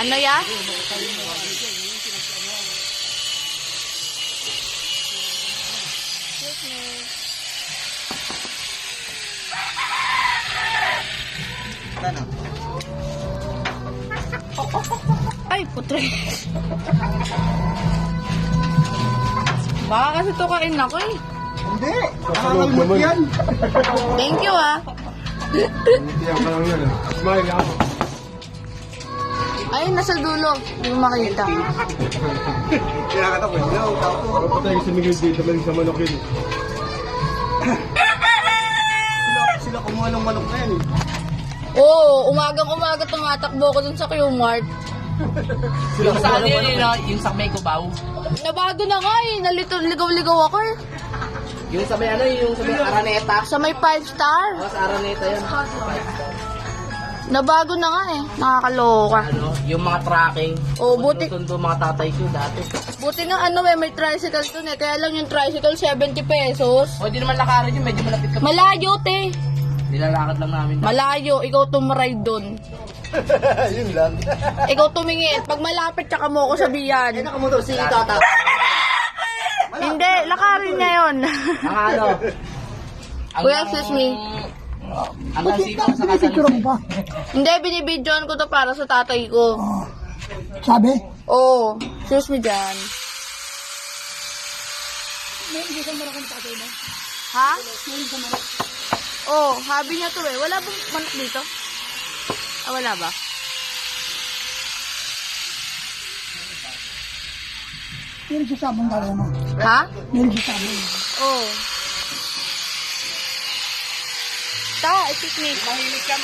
Ano ya? Ay, putre. Baka kasi tukain ako eh. Hindi! Nakakalmot yan! Thank you ah. Tiyan ka lang yan. Smile ako. Ay, nasa dulo. Hindi mo makita. Kinakata ko yun. Kapatay si Miguel dito. Maling sa manok yun. Sila kumuha ng manok na yan eh. Oo, umagang-umaga tumatakbo ko dun sa Q-Mart. Yung sa ano yun, yung sa may kubaw. Nabago na nga eh. Ligaw-ligaw ako eh. Yung sa may ano, yung sa may Araneta. Sa may 5-star. Oh, sa Araneta yun. Nabago na nga eh. Nakakaloka. Ano, yung mga tracking. Oo, buti. Tundo mga tatay ko dati. Buti nga ano eh, may tricycle dun eh. Kaya lang yung tricycle 70 pesos. O, di naman lakarin yun, medyo malapit ka. Malayo te. Nilalakad lang namin. Malayo. Ikaw tumride dun. Yun lang. Ikaw tumingin. Pag malapit, tsaka mo ako sabihan. Nakamotor si Tata. Hindi, lakarin niya yun. Ang ano? Kuya, excuse me. Hanggang siko sa kasalusin. Hindi, binibidyoan ko to para sa tatay ko. Sabi? Oo. Excuse me dyan. Ha? Oo, habi niya to eh. Wala bang manok dito? Ah, wala ba? Meron siya sabong dalawa mo. Ha? Meron siya sabong. Oo. Ta, excuse me. Mahilig ka